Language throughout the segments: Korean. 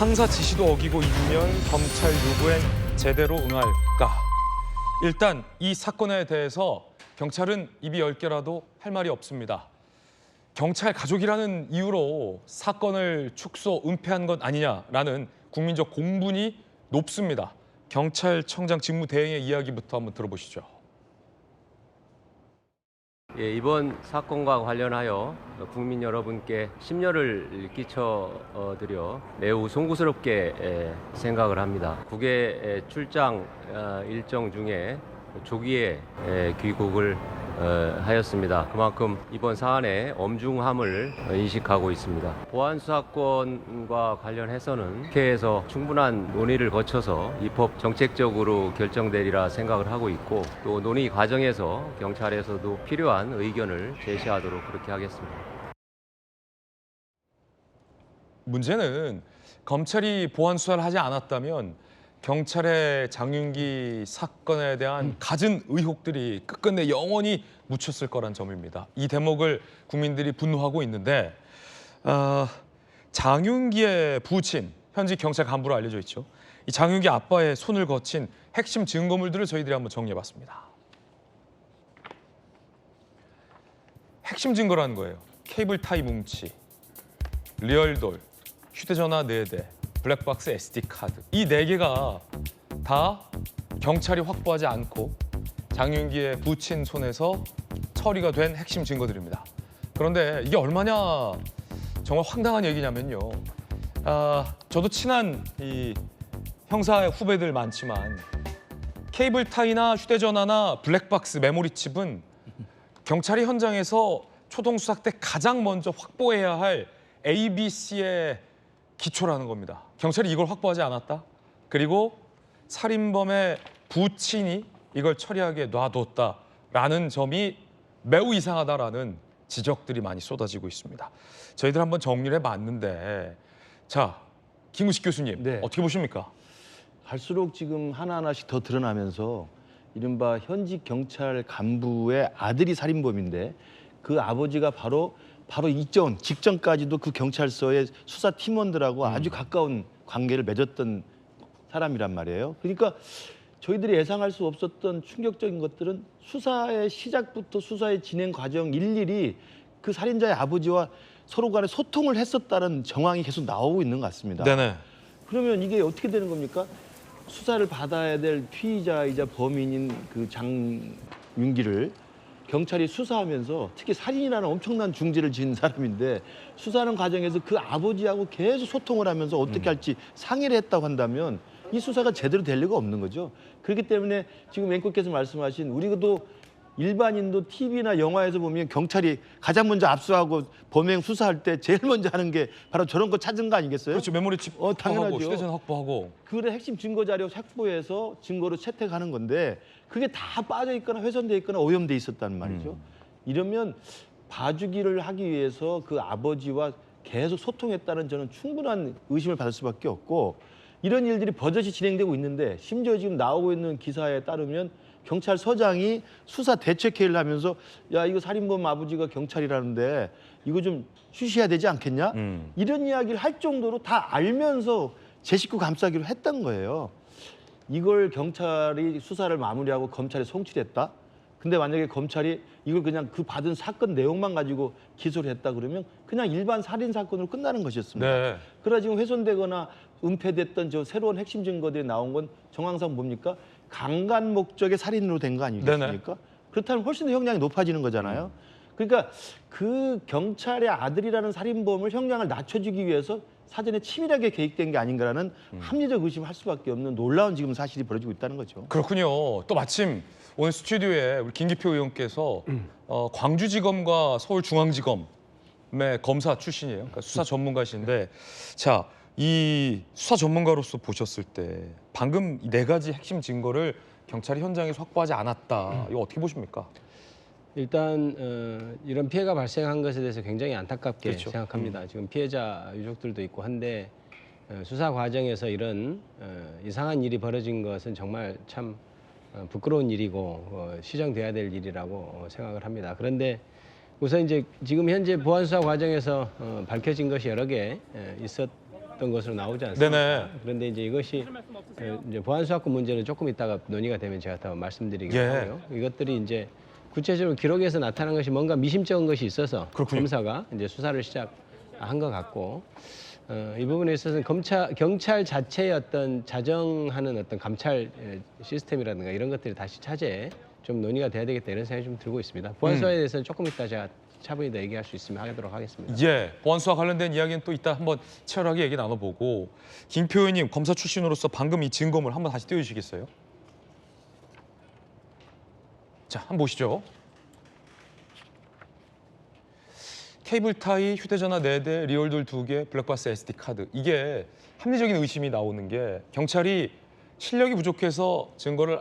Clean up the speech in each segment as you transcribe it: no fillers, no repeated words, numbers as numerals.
상사 지시도 어기고 있으면 검찰 요구엔 제대로 응할까? 일단 이 사건에 대해서 경찰은 입이 10개라도 할 말이 없습니다. 경찰 가족이라는 이유로 사건을 축소, 은폐한 것 아니냐라는 국민적 공분이 높습니다. 경찰청장 직무대행의 이야기부터 한번 들어보시죠. 예, 이번 사건과 관련하여 국민 여러분께 심려를 끼쳐드려 매우 송구스럽게 생각을 합니다. 국외 출장 일정 중에 조기에 귀국을 하였습니다. 그만큼 이번 사안의 엄중함을 인식하고 있습니다. 보안 수사권과 관련해서는 국회에서 충분한 논의를 거쳐서 입법 정책적으로 결정되리라 생각을 하고 있고, 또 논의 과정에서 경찰에서도 필요한 의견을 제시하도록 그렇게 하겠습니다. 문제는 검찰이 보안 수사를 하지 않았다면 경찰의 장윤기 사건에 대한 갖은 의혹들이 끝끝내 영원히 묻혔을 거란 점입니다. 이 대목을 국민들이 분노하고 있는데 장윤기의 부친, 현직 경찰 간부로 알려져 있죠. 이 장윤기 아빠의 손을 거친 핵심 증거물들을 저희들이 한번 정리해봤습니다. 핵심 증거라는 거예요. 케이블 타이 뭉치, 리얼돌, 휴대전화 4대, 블랙박스 SD 카드. 이 4개가 다 경찰이 확보하지 않고 장윤기의 부친 손에서 처리가 된 핵심 증거들입니다. 그런데 이게 얼마나 정말 황당한 얘기냐면요. 저도 친한 이 형사의 후배들 많지만 케이블 타이나 휴대전화나 블랙박스 메모리칩은 경찰이 현장에서 초동수사 때 가장 먼저 확보해야 할 ABC의 기초라는 겁니다. 경찰이 이걸 확보하지 않았다. 그리고 살인범의 부친이 이걸 처리하게 놔뒀다라는 점이 매우 이상하다라는 지적들이 많이 쏟아지고 있습니다. 저희들 한번 정리를 해봤는데, 자, 김우식 교수님, 네. 어떻게 보십니까? 갈수록 지금 하나하나씩 더 드러나면서 이른바 현직 경찰 간부의 아들이 살인범인데, 그 아버지가 바로 이전 직전까지도 그 경찰서의 수사 팀원들하고 아주 가까운 관계를 맺었던 사람이란 말이에요. 그러니까 저희들이 예상할 수 없었던 충격적인 것들은 수사의 시작부터 수사의 진행 과정 일일이 그 살인자의 아버지와 서로 간에 소통을 했었다는 정황이 계속 나오고 있는 것 같습니다. 네네. 그러면 이게 어떻게 되는 겁니까? 수사를 받아야 될 피의자이자 범인인 그 장윤기를 경찰이 수사하면서, 특히 살인이라는 엄청난 중죄를 지은 사람인데 수사하는 과정에서 그 아버지하고 계속 소통을 하면서 어떻게 할지 상의를 했다고 한다면 이 수사가 제대로 될 리가 없는 거죠. 그렇기 때문에 지금 앵커께서 말씀하신, 우리도 일반인도 TV나 영화에서 보면 경찰이 가장 먼저 압수하고 범행 수사할 때 제일 먼저 하는 게 바로 저런 거 찾은 거 아니겠어요? 그렇죠. 메모리칩 확보하고 당연하죠. 휴대전화 확보하고. 그래 핵심 증거 자료 확보해서 증거로 채택하는 건데 그게 다 빠져 있거나 훼손돼 있거나 오염돼 있었다는 말이죠. 이러면 봐주기를 하기 위해서 그 아버지와 계속 소통했다는 저는 충분한 의심을 받을 수밖에 없고, 이런 일들이 버젓이 진행되고 있는데 심지어 지금 나오고 있는 기사에 따르면 경찰서장이 수사 대책회의를 하면서, 야, 이거 살인범 아버지가 경찰이라는데 이거 좀 쉬셔야 되지 않겠냐? 이런 이야기를 할 정도로 다 알면서 제 식구 감싸기로 했던 거예요. 이걸 경찰이 수사를 마무리하고 검찰에 송치했다? 근데 만약에 검찰이 이걸 그냥 그 받은 사건 내용만 가지고 기소를 했다 그러면 그냥 일반 살인 사건으로 끝나는 것이었습니다. 네. 그러나 지금 훼손되거나 은폐됐던 저 새로운 핵심 증거들이 나온 건 정황상 뭡니까? 강간 목적의 살인으로 된 거 아니겠습니까? 그렇다면 훨씬 더 형량이 높아지는 거잖아요. 그러니까 그 경찰의 아들이라는 살인범을 형량을 낮춰주기 위해서 사전에 치밀하게 계획된 게 아닌가라는 합리적 의심을 할 수밖에 없는 놀라운 지금 사실이 벌어지고 있다는 거죠. 그렇군요. 또 마침 오늘 스튜디오에 우리 김기표 의원께서 광주지검과 서울중앙지검의 검사 출신이에요. 그러니까 수사 전문가신데, 자, 이 수사 전문가로서 보셨을 때 방금 이 4가지 핵심 증거를 경찰이 현장에서 확보하지 않았다. 이거 어떻게 보십니까? 일단 이런 피해가 발생한 것에 대해서 굉장히 안타깝게 그렇죠. 생각합니다. 지금 피해자 유족들도 있고 한데 수사 과정에서 이런 이상한 일이 벌어진 것은 정말 참 부끄러운 일이고 시정돼야 될 일이라고 생각을 합니다. 그런데 우선 이제 지금 현재 보안 수사 과정에서 밝혀진 것이 여러 개 있었 것으로 나오지 않습니까? 네네. 그런데 이제 이것이 이제 보안 수사권 문제는 조금 이따가 논의가 되면 제가 더 말씀드리긴 예. 하고요. 이것들이 이제 구체적으로 기록에서 나타난 것이 뭔가 미심쩍은 것이 있어서 그렇군요. 검사가 이제 수사를 시작한 것 같고 이 부분에 있어서는 경찰 자체의 어떤 자정하는 어떤 감찰 시스템이라든가 이런 것들이 다시 차제에 좀 논의가 돼야 되겠다 이런 생각이 좀 들고 있습니다. 보안 수사에 대해서는 조금 이따 제가 차분히 더 얘기할 수 있으면 하도록 하겠습니다. 예, 보안수와 관련된 이야기는 또 이따 한번 치열하게 얘기 나눠보고 김표 의원님 검사 출신으로서 방금 이 증거물 한번 다시 띄워주시겠어요? 자, 한번 보시죠. 케이블 타이, 휴대전화 4대, 리얼돌 2개, 블랙박스 SD 카드. 이게 합리적인 의심이 나오는 게 경찰이 실력이 부족해서 증거를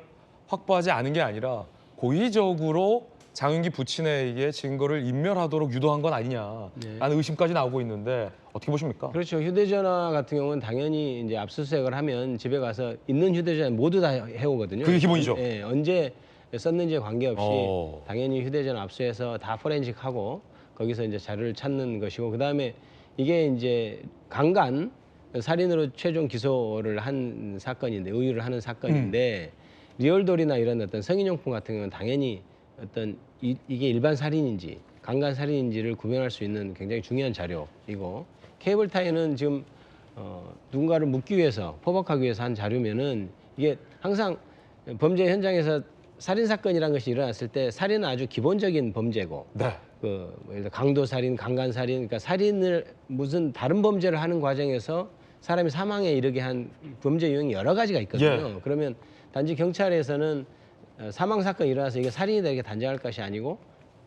확보하지 않은 게 아니라 고의적으로 장윤기 부친에게 증거를 인멸하도록 유도한 건 아니냐라는 의심까지 나오고 있는데 어떻게 보십니까? 그렇죠. 휴대전화 같은 경우는 당연히 이제 압수수색을 하면 집에 가서 있는 휴대전화 모두 다 해오거든요. 그게 기본이죠. 예, 언제 썼는지에 관계없이 어. 당연히 휴대전화 압수해서 다 포렌식하고 거기서 이제 자료를 찾는 것이고 그다음에 이게 이제 강간 살인으로 최종 기소를 한 사건인데 의유를 하는 사건인데 리얼돌이나 이런 어떤 성인용품 같은 경우는 당연히 어떤 이게 일반 살인인지 강간 살인인지를 구별할 수 있는 굉장히 중요한 자료이고 케이블 타이는 지금 누군가를 묻기 위해서 포박하기 위해서 한 자료면은 이게 항상 범죄 현장에서 살인 사건이라는 것이 일어났을 때 살인은 아주 기본적인 범죄고 네. 그 예를 들어 강도 살인, 강간 살인, 그러니까 살인을 무슨 다른 범죄를 하는 과정에서 사람이 사망에 이르게 한 범죄 유형이 여러 가지가 있거든요. 그러면 단지 경찰에서는 사망 사건이 일어나서 이게 살인이다 이렇게 단정할 것이 아니고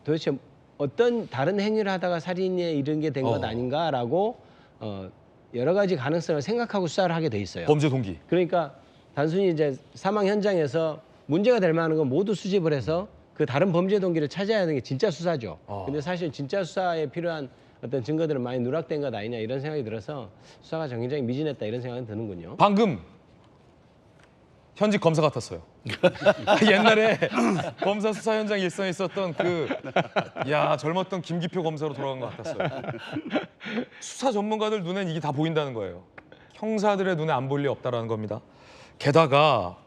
도대체 어떤 다른 행위를 하다가 살인에 이른 게 된 것 아닌가라고 여러 가지 가능성을 생각하고 수사를 하게 돼 있어요. 범죄 동기. 그러니까 단순히 이제 사망 현장에서 문제가 될 만한 건 모두 수집을 해서 그 다른 범죄 동기를 찾아야 하는 게 진짜 수사죠. 근데 사실 진짜 수사에 필요한 어떤 증거들은 많이 누락된 것 아니냐 이런 생각이 들어서 수사가 굉장히 미진했다 이런 생각이 드는군요. 방금 현직 검사 같았어요. 옛날에 검사 수사 현장 일선에 있었던 젊었던 김기표 검사로 돌아간 것 같았어요. 수사 전문가들 눈엔 이게 다 보인다는 거예요. 형사들의 눈에 안 보일 리 없다라는 겁니다. 게다가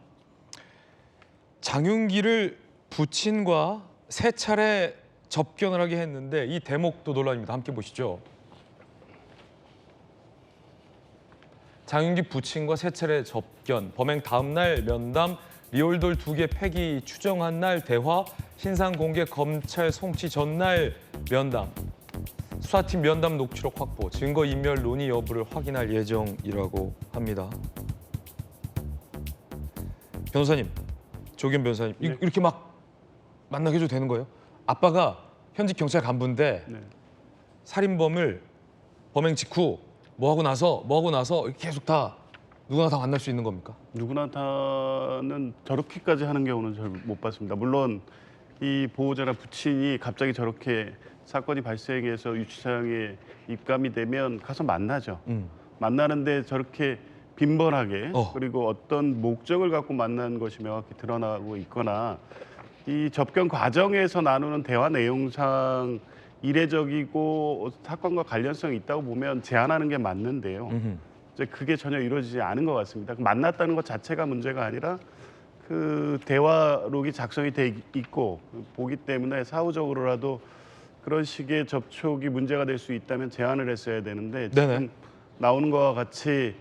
장윤기를 부친과 3차례 접견을 하게 했는데 이 대목도 논란입니다. 함께 보시죠. 장윤기 부친과 3차례 접견, 범행 다음 날 면담, 리얼돌 2개 폐기 추정한 날 대화, 신상 공개 검찰 송치 전날 면담, 수사팀 면담 녹취록 확보, 증거 인멸 논의 여부를 확인할 예정이라고 합니다. 변호사님, 조기현 변호사님, 이렇게 막 만나게 해줘도 되는 거예요? 아빠가 현직 경찰 간부인데 살인범을 범행 직후 뭐 하고 나서 이렇게 계속 다 누구나 다 만날 수 있는 겁니까? 누구나 다는 저렇게까지 하는 경우는 잘 못 봤습니다. 물론 이 보호자나 부친이 갑자기 저렇게 사건이 발생해서 유치장에 입감이 되면 가서 만나죠. 만나는데 저렇게 빈번하게 그리고 어떤 목적을 갖고 만난 것이 명확히 드러나고 있거나 이 접견 과정에서 나누는 대화 내용상 이례적이고 사건과 관련성이 있다고 보면 제한하는 게 맞는데요. 이제 그게 전혀 이루어지지 않은 것 같습니다. 만났다는 것 자체가 문제가 아니라 그 대화록이 작성이 돼 있고 보기 때문에 사후적으로라도 그런 식의 접촉이 문제가 될 수 있다면 제한을 했어야 되는데 지금 나오는 것과 같이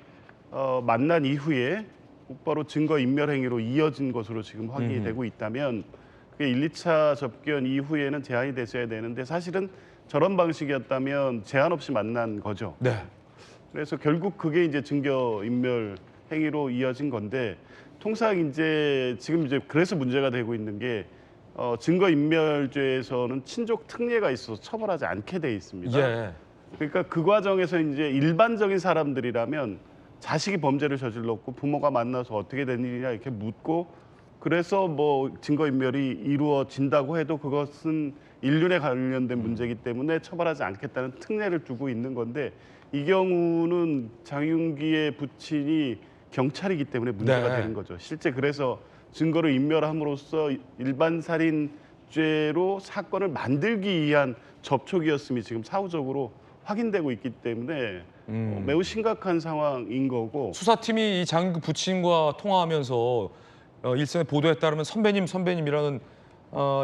만난 이후에 곧바로 증거 인멸 행위로 이어진 것으로 지금 확인이 되고 있다면 그게 1, 2차 접견 이후에는 제한이 됐어야 되는데 사실은 저런 방식이었다면 제한 없이 만난 거죠. 네. 그래서 결국 그게 이제 증거 인멸 행위로 이어진 건데 통상 이제 지금 이제 그래서 문제가 되고 있는 게 증거 인멸죄에서는 친족 특례가 있어서 처벌하지 않게 돼 있습니다. 예. 그러니까 그 과정에서 이제 일반적인 사람들이라면 자식이 범죄를 저질렀고 부모가 만나서 어떻게 된 일이냐 이렇게 묻고 그래서 뭐 증거인멸이 이루어진다고 해도 그것은 인륜에 관련된 문제이기 때문에 처벌하지 않겠다는 특례를 두고 있는 건데 이 경우는 장윤기의 부친이 경찰이기 때문에 문제가 되는 거죠. 실제 그래서 증거를 인멸함으로써 일반 살인죄로 사건을 만들기 위한 접촉이었음이 지금 사후적으로 확인되고 있기 때문에 매우 심각한 상황인 거고 수사팀이 이 장윤규 부친과 통화하면서 일선에 보도에 따르면 선배님이라는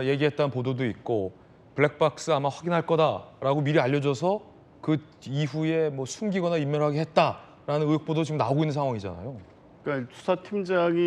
얘기했다는 보도도 있고 블랙박스 아마 확인할 거다라고 미리 알려줘서 그 이후에 뭐 숨기거나 인멸하게 했다라는 의혹 보도 지금 나오고 있는 상황이잖아요. 그러니까 수사팀장이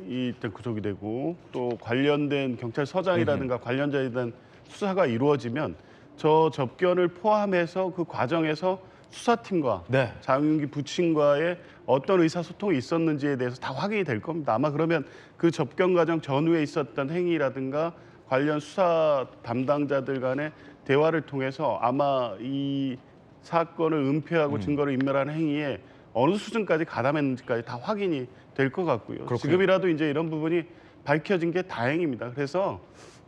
일단 구속이 되고 또 관련된 경찰서장이라든가 관련자에 대한 수사가 이루어지면 저 접견을 포함해서 그 과정에서 수사팀과 네. 장윤기 부친과의 어떤 의사소통이 있었는지에 대해서 다 확인이 될 겁니다. 아마 그러면 그 접견 과정 전후에 있었던 행위라든가 관련 수사 담당자들 간의 대화를 통해서 아마 이 사건을 은폐하고 증거를 인멸하는 행위에 어느 수준까지 가담했는지까지 다 확인이 될 것 같고요. 그렇군요. 지금이라도 이제 이런 부분이 밝혀진 게 다행입니다. 그래서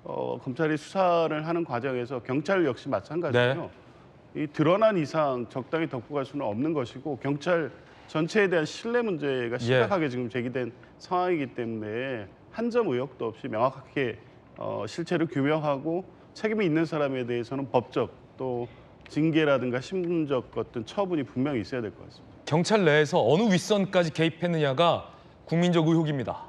검찰이 수사를 하는 과정에서 경찰 역시 마찬가지고요. 이 드러난 이상 적당히 덮고 갈 수는 없는 것이고 경찰 전체에 대한 신뢰 문제가 심각하게 지금 제기된 상황이기 때문에 한 점 의혹도 없이 명확하게 실체를 규명하고 책임이 있는 사람에 대해서는 법적 또 징계라든가 심문적 어떤 처분이 분명히 있어야 될 것 같습니다. 경찰 내에서 어느 윗선까지 개입했느냐가 국민적 의혹입니다.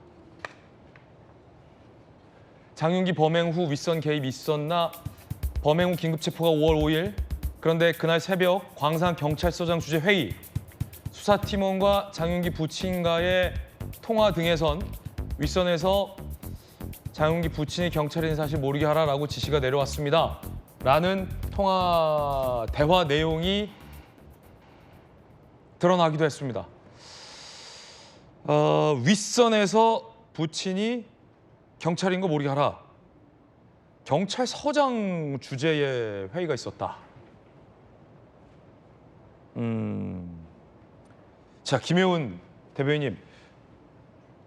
장윤기 범행 후 윗선 개입 있었나? 범행 후 긴급 체포가 5월 5일. 그런데 그날 새벽 광산경찰서장 주재 회의, 수사팀원과 장윤기 부친과의 통화 등에선 윗선에서 장윤기 부친이 경찰인 사실 모르게 하라라고 지시가 내려왔습니다. 라는 대화 내용이 드러나기도 했습니다. 윗선에서 부친이 경찰인 거 모르게 하라. 경찰서장 주재의 회의가 있었다. 자, 김혜훈 대변인님,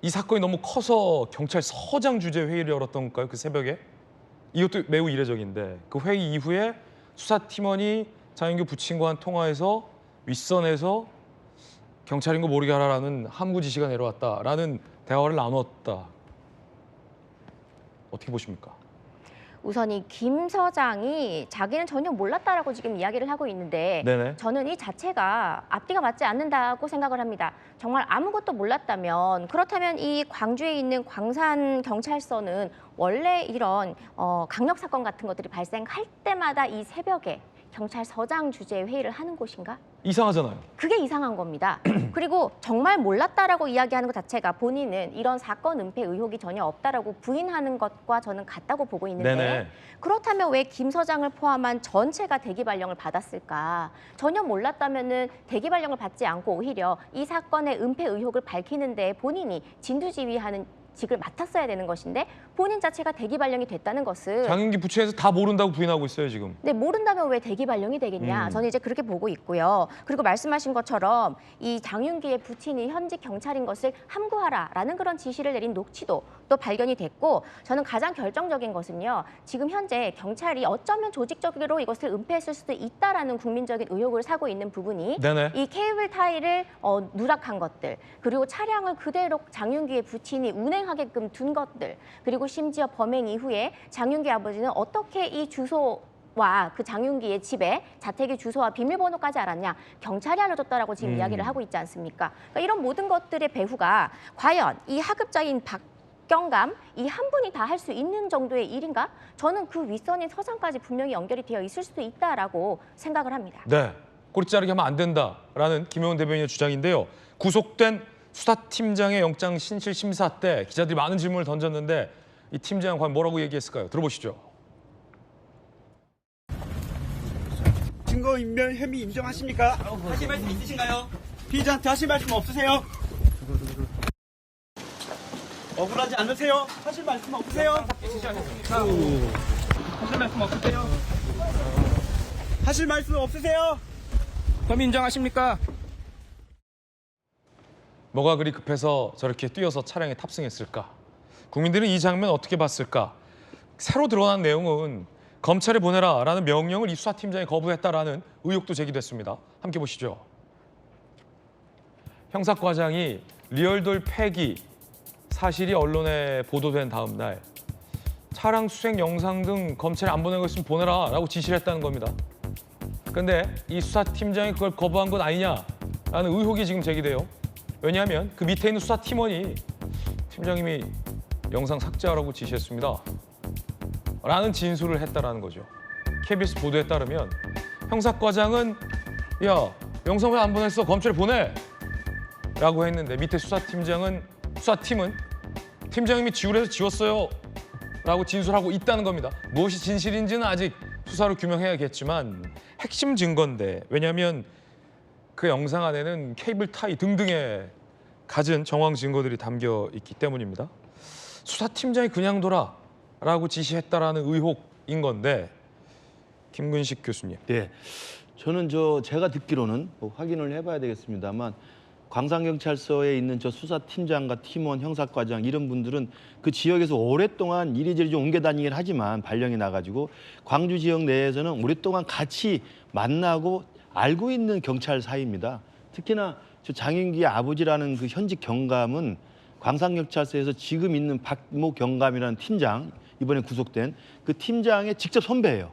이 사건이 너무 커서 경찰서장 주재 회의를 열었던 건가요? 그 새벽에? 이것도 매우 이례적인데 그 회의 이후에 수사팀원이 장윤규 부친과 한 통화에서 윗선에서 경찰인 거 모르게 하라라는 함구 지시가 내려왔다라는 대화를 나눴다. 어떻게 보십니까? 우선 이 김 서장이 자기는 전혀 몰랐다라고 지금 이야기를 하고 있는데 네네. 저는 이 자체가 앞뒤가 맞지 않는다고 생각을 합니다. 정말 아무것도 몰랐다면 그렇다면 이 광주에 있는 광산경찰서는 원래 이런 강력 사건 같은 것들이 발생할 때마다 이 새벽에 경찰서장 주재 회의를 하는 곳인가? 이상하잖아요. 그게 이상한 겁니다. 그리고 정말 몰랐다라고 이야기하는 것 자체가 본인은 이런 사건 은폐 의혹이 전혀 없다라고 부인하는 것과 저는 같다고 보고 있는데 네네. 그렇다면 왜 김 서장을 포함한 전체가 대기 발령을 받았을까? 전혀 몰랐다면은 대기 발령을 받지 않고 오히려 이 사건의 은폐 의혹을 밝히는 데 본인이 진두지휘하는 직을 맡았어야 되는 것인데 본인 자체가 대기 발령이 됐다는 것은 장윤기 부친에서 다 모른다고 부인하고 있어요 지금. 네, 모른다면 왜 대기 발령이 되겠냐. 저는 이제 그렇게 보고 있고요. 그리고 말씀하신 것처럼 이 장윤기의 부친이 현직 경찰인 것을 함구하라라는 그런 지시를 내린 녹취도 또 발견이 됐고 저는 가장 결정적인 것은요. 지금 현재 경찰이 어쩌면 조직적으로 이것을 은폐했을 수도 있다라는 국민적인 의혹을 사고 있는 부분이 네네. 이 케이블 타이를 누락한 것들 그리고 차량을 그대로 장윤기의 부친이 운행하게끔 둔 것들 그리고 심지어 범행 이후에 장윤기 아버지는 어떻게 이 주소와 그 장윤기의 집에 자택의 주소와 비밀번호까지 알았냐 경찰이 알려줬다라고 지금 이야기를 하고 있지 않습니까? 그러니까 이런 모든 것들의 배후가 과연 이 하급자인 박경감 이 한 분이 다 할 수 있는 정도의 일인가? 저는 그 윗선인 서장까지 분명히 연결이 되어 있을 수도 있다라고 생각을 합니다. 네. 꼬리 자르기 하면 안 된다라는 김혜원 대변인의 주장인데요. 구속된 수사팀장의 영장 신실 심사 때 기자들이 많은 질문을 던졌는데 이 팀장은 과연 뭐라고 얘기했을까요? 들어보시죠. 증거인멸 혐의 인정하십니까? 하실 말씀 있으신가요? 피의자한테 하실 말씀 없으세요? 억울하지 않으세요? 하실 말씀 없으세요? 하실 말씀 없으세요? 하실 말씀 없으세요? 혐의 인정하십니까? 뭐가 그리 급해서 저렇게 뛰어서 차량에 탑승했을까? 국민들은 이 장면 어떻게 봤을까? 새로 드러난 내용은 검찰에 보내라라는 명령을 이 수사팀장이 거부했다라는 의혹도 제기됐습니다. 함께 보시죠. 형사과장이 리얼돌 폐기 사실이 언론에 보도된 다음 날 차량 수색 영상 등 검찰에 안 보내고 있으면 보내라라고 지시를 했다는 겁니다. 근데 이 수사팀장이 그걸 거부한 건 아니냐라는 의혹이 지금 제기돼요. 왜냐하면 그 밑에 있는 수사팀원이 팀장님이 영상 삭제하라고 지시했습니다. 라는 진술을 했다라는 거죠. KBS 보도에 따르면 형사과장은 야, 영상 왜 안 보냈어? 검찰에 보내! 라고 했는데 밑에 수사팀은 팀장님이 지우래서 지웠어요. 라고 진술하고 있다는 겁니다. 무엇이 진실인지는 아직 수사로 규명해야겠지만 핵심 증거인데 왜냐하면 그 영상 안에는 케이블 타이 등등의 갖은 정황 증거들이 담겨 있기 때문입니다. 수사팀장이 그냥 둬라라고 지시했다라는 의혹인 건데 김근식 교수님. 네, 저는 제가 듣기로는 뭐 확인을 해봐야 되겠습니다만 광산경찰서에 있는 저 수사팀장과 팀원, 형사과장 이런 분들은 그 지역에서 오랫동안 이리저리 좀 옮겨 다니긴 하지만 발령이 나가지고 광주 지역 내에서는 오랫동안 같이 만나고 알고 있는 경찰 사이입니다. 특히나 저 장윤기의 아버지라는 그 현직 경감은 광산경찰서에서 지금 있는 박모 경감이라는 팀장, 이번에 구속된 그 팀장의 직접 선배예요.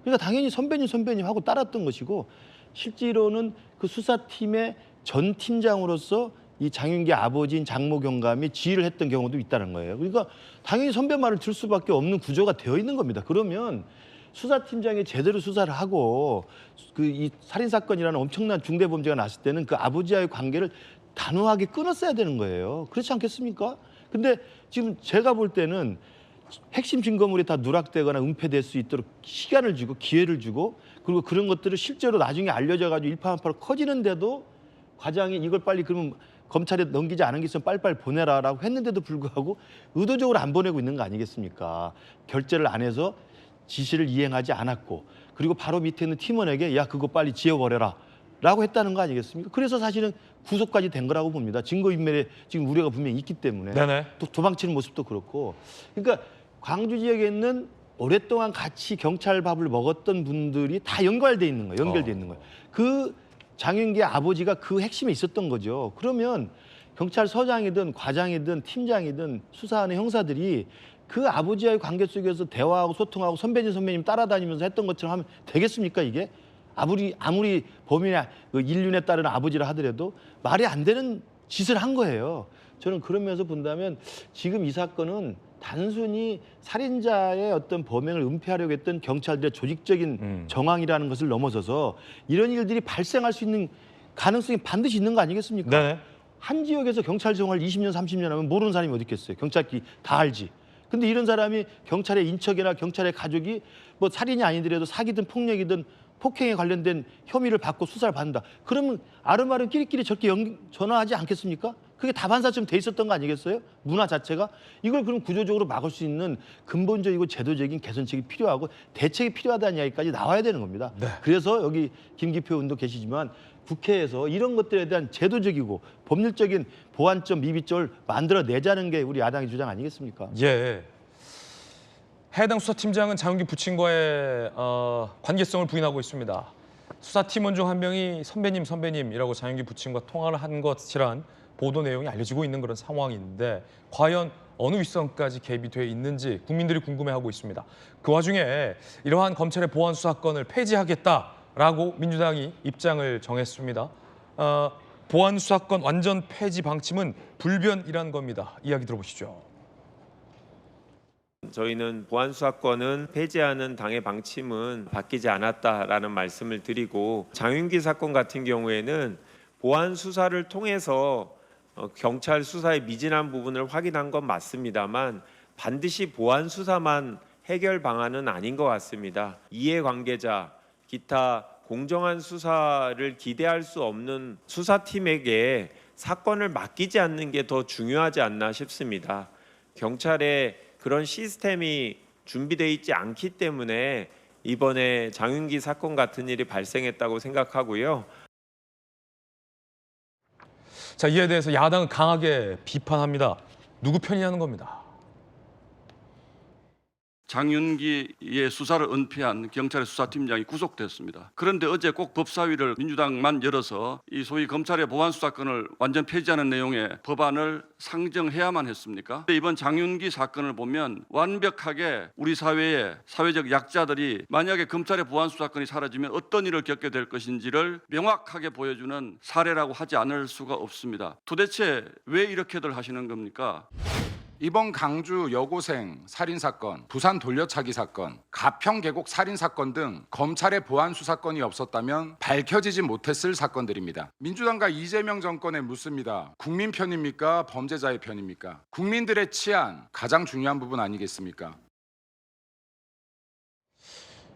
그러니까 당연히 선배님 하고 따랐던 것이고 실제로는 그 수사팀의 전 팀장으로서 이 장윤기 아버지인 장모 경감이 지휘를 했던 경우도 있다는 거예요. 그러니까 당연히 선배 말을 들 수밖에 없는 구조가 되어 있는 겁니다. 그러면 수사팀장이 제대로 수사를 하고 그 이 살인 사건이라는 엄청난 중대 범죄가 났을 때는 그 아버지와의 관계를 단호하게 끊었어야 되는 거예요. 그렇지 않겠습니까? 근데 지금 제가 볼 때는 핵심 증거물이 다 누락되거나 은폐될 수 있도록 시간을 주고 기회를 주고 그리고 그런 것들을 실제로 나중에 알려져가지고 일파만파로 커지는데도 과장이 이걸 빨리 그러면 검찰에 넘기지 않은 게 있으면 빨리빨리 보내라라고 했는데도 불구하고 의도적으로 안 보내고 있는 거 아니겠습니까? 결재를 안 해서 지시를 이행하지 않았고 그리고 바로 밑에 있는 팀원에게 야 그거 빨리 지워버려라 라고 했다는 거 아니겠습니까? 그래서 사실은 구속까지 된 거라고 봅니다. 증거인멸에 지금 우려가 분명히 있기 때문에 네네. 또 도망치는 모습도 그렇고 그러니까 광주 지역에 있는 오랫동안 같이 경찰 밥을 먹었던 분들이 다 연결돼 있는 거예요. 연결돼 있는 거예요. 그 장윤기의 아버지가 그 핵심에 있었던 거죠. 그러면 경찰서장이든 과장이든 팀장이든 수사하는 형사들이 그 아버지와의 관계 속에서 대화하고 소통하고 선배님 따라다니면서 했던 것처럼 하면 되겠습니까 이게? 아무리 범인의 인륜에 따른 아버지라 하더라도 말이 안 되는 짓을 한 거예요. 저는 그런 면에서 본다면 지금 이 사건은 단순히 살인자의 어떤 범행을 은폐하려고 했던 경찰들의 조직적인 정황이라는 것을 넘어서서 이런 일들이 발생할 수 있는 가능성이 반드시 있는 거 아니겠습니까? 네네. 한 지역에서 경찰 생활 20년, 30년 하면 모르는 사람이 어디 있겠어요. 경찰끼리 다 알지. 근데 이런 사람이 경찰의 인척이나 경찰의 가족이 뭐 살인이 아니더라도 사기든 폭력이든 폭행에 관련된 혐의를 받고 수사를 받는다. 그러면 아름아름 끼리끼리 저렇게 전화하지 않겠습니까? 그게 다반사처럼 돼 있었던 거 아니겠어요? 문화 자체가. 이걸 그럼 구조적으로 막을 수 있는 근본적이고 제도적인 개선책이 필요하고 대책이 필요하다는 이야기까지 나와야 되는 겁니다. 네. 그래서 여기 김기표 의원도 계시지만 국회에서 이런 것들에 대한 제도적이고 법률적인 보완점, 미비점을 만들어내자는 게 우리 야당의 주장 아니겠습니까? 예. 해당 수사팀장은 장윤기 부친과의 관계성을 부인하고 있습니다. 수사팀원 중 한 명이 선배님이라고 장윤기 부친과 통화를 한 것이란 보도 내용이 알려지고 있는 그런 상황인데 과연 어느 윗선까지 개입이 돼 있는지 국민들이 궁금해하고 있습니다. 그 와중에 이러한 검찰의 보안 수사권을 폐지하겠다라고 민주당이 입장을 정했습니다. 보안 수사권 완전 폐지 방침은 불변이라는 겁니다. 이야기 들어보시죠. 저희는 보안 수사권은 폐지하는 당의 방침은 바뀌지 않았다라는 말씀을 드리고 장윤기 사건 같은 경우에는 보안 수사를 통해서 경찰 수사의 미진한 부분을 확인한 건 맞습니다만 반드시 보안 수사만 해결 방안은 아닌 것 같습니다. 이해관계자, 기타 공정한 수사를 기대할 수 없는 수사팀에게 사건을 맡기지 않는 게 더 중요하지 않나 싶습니다. 경찰에 그런 시스템이 준비되어 있지 않기 때문에 이번에 장윤기 사건 같은 일이 발생했다고 생각하고요. 자, 이에 대해서 야당은 강하게 비판합니다. 누구 편이냐는 겁니다. 장윤기의 수사를 은폐한 경찰의 수사팀장이 구속됐습니다. 그런데 어제 꼭 법사위를 민주당만 열어서 이 소위 검찰의 보안 수사권을 완전 폐지하는 내용의 법안을 상정해야만 했습니까? 이번 장윤기 사건을 보면 완벽하게 우리 사회의 사회적 약자들이 만약에 검찰의 보안 수사권이 사라지면 어떤 일을 겪게 될 것인지를 명확하게 보여주는 사례라고 하지 않을 수가 없습니다. 도대체 왜 이렇게들 하시는 겁니까? 이번 강주 여고생 살인 사건, 부산 돌려차기 사건, 가평 계곡 살인 사건 등 검찰의 보안 수사권이 없었다면 밝혀지지 못했을 사건들입니다. 민주당과 이재명 정권에 묻습니다. 국민 편입니까? 범죄자의 편입니까? 국민들의 치안 가장 중요한 부분 아니겠습니까?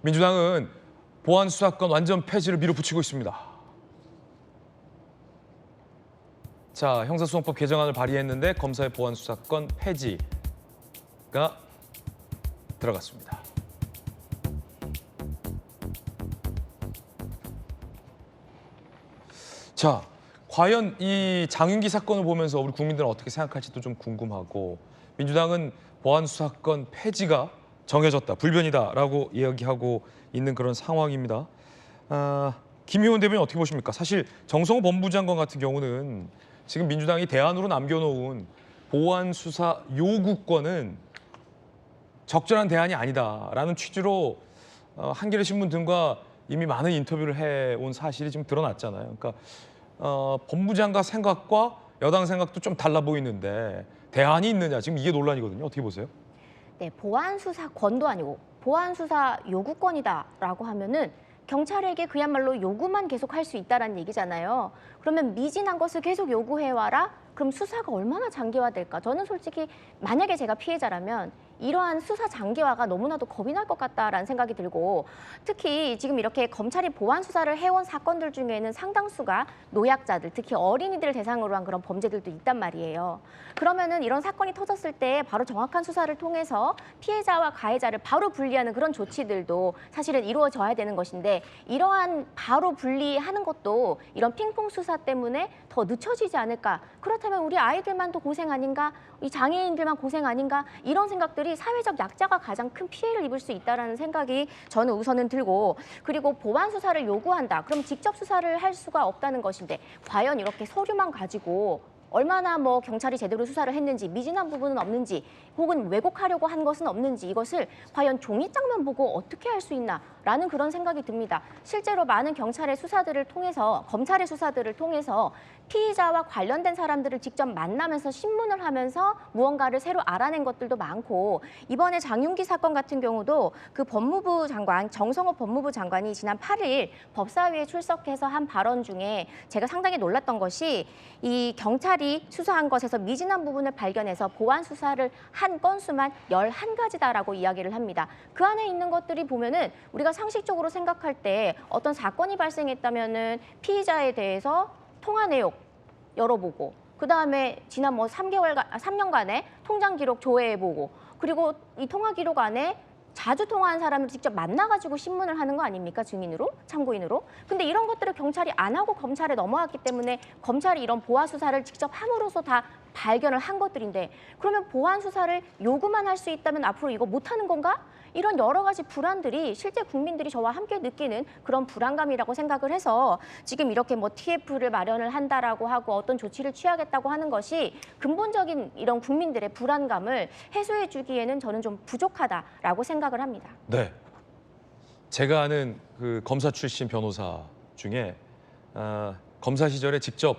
민주당은 보안 수사권 완전 폐지를 밀어붙이고 있습니다. 자, 형사소송법 개정안을 발의했는데 검사의 보안 수사권 폐지가 들어갔습니다. 자, 과연 이 장윤기 사건을 보면서 우리 국민들은 어떻게 생각할지도 좀 궁금하고, 민주당은 보안 수사권 폐지가 정해졌다, 불변이다라고 이야기하고 있는 그런 상황입니다. 김효은 대변인 어떻게 보십니까? 사실 정성호 법무부 장관 같은 경우는 지금 민주당이 대안으로 남겨놓은 보안 수사 요구권은 적절한 대안이 아니다라는 취지로 한겨레 신문 등과 이미 많은 인터뷰를 해온 사실이 지금 드러났잖아요. 그러니까 법무부 장관 생각과 여당 생각도 좀 달라 보이는데 대안이 있느냐, 지금 이게 논란이거든요. 어떻게 보세요? 네, 보안 수사권도 아니고 보안 수사 요구권이다라고 하면은 경찰에게 그야말로 요구만 계속 할 수 있다라는 얘기잖아요. 그러면 미진한 것을 계속 요구해와라? 그럼 수사가 얼마나 장기화될까? 저는 솔직히 만약에 제가 피해자라면 이러한 수사 장기화가 너무나도 겁이 날 것 같다라는 생각이 들고, 특히 지금 이렇게 검찰이 보안 수사를 해온 사건들 중에는 상당수가 노약자들, 특히 어린이들을 대상으로 한 그런 범죄들도 있단 말이에요. 그러면은 이런 사건이 터졌을 때 바로 정확한 수사를 통해서 피해자와 가해자를 바로 분리하는 그런 조치들도 사실은 이루어져야 되는 것인데, 이러한 바로 분리하는 것도 이런 핑퐁 수사 때문에 더 늦춰지지 않을까? 그렇다면 우리 아이들만 더 고생 아닌가? 이 장애인들만 고생 아닌가? 이런 생각들이 사회적 약자가 가장 큰 피해를 입을 수 있다는 생각이 저는 우선은 들고, 그리고 보안 수사를 요구한다. 그럼 직접 수사를 할 수가 없다는 것인데 과연 이렇게 서류만 가지고 얼마나 뭐 경찰이 제대로 수사를 했는지, 미진한 부분은 없는지, 혹은 왜곡하려고 한 것은 없는지, 이것을 과연 종이장만 보고 어떻게 할 수 있나라는 그런 생각이 듭니다. 실제로 많은 경찰의 수사들을 통해서, 검찰의 수사들을 통해서 피의자와 관련된 사람들을 직접 만나면서 신문을 하면서 무언가를 새로 알아낸 것들도 많고, 이번에 장윤기 사건 같은 경우도 그 법무부 장관, 정성호 법무부 장관이 지난 8일 법사위에 출석해서 한 발언 중에 제가 상당히 놀랐던 것이, 이 경찰이 수사한 것에서 미진한 부분을 발견해서 보안 수사를 한 건수만 11가지다라고 이야기를 합니다. 그 안에 있는 것들이 보면은 우리가 상식적으로 생각할 때 어떤 사건이 발생했다면은 피의자에 대해서 통화 내용 열어보고, 그다음에 지난 뭐 3년간의 통장 기록 조회해보고, 그리고 이 통화 기록 안에 자주 통화한 사람을 직접 만나가지고 신문을 하는 거 아닙니까? 증인으로, 참고인으로. 근데 이런 것들을 경찰이 안 하고 검찰에 넘어왔기 때문에 검찰이 이런 보안 수사를 직접 함으로써 다 발견을 한 것들인데, 그러면 보안 수사를 요구만 할 수 있다면 앞으로 이거 못하는 건가? 이런 여러 가지 불안들이 실제 국민들이 저와 함께 느끼는 그런 불안감이라고 생각을 해서 지금 이렇게 뭐 TF를 마련을 한다라고 하고 어떤 조치를 취하겠다고 하는 것이 근본적인 이런 국민들의 불안감을 해소해 주기에는 저는 좀 부족하다라고 생각을 합니다. 네, 제가 아는 그 검사 출신 변호사 중에 검사 시절에 직접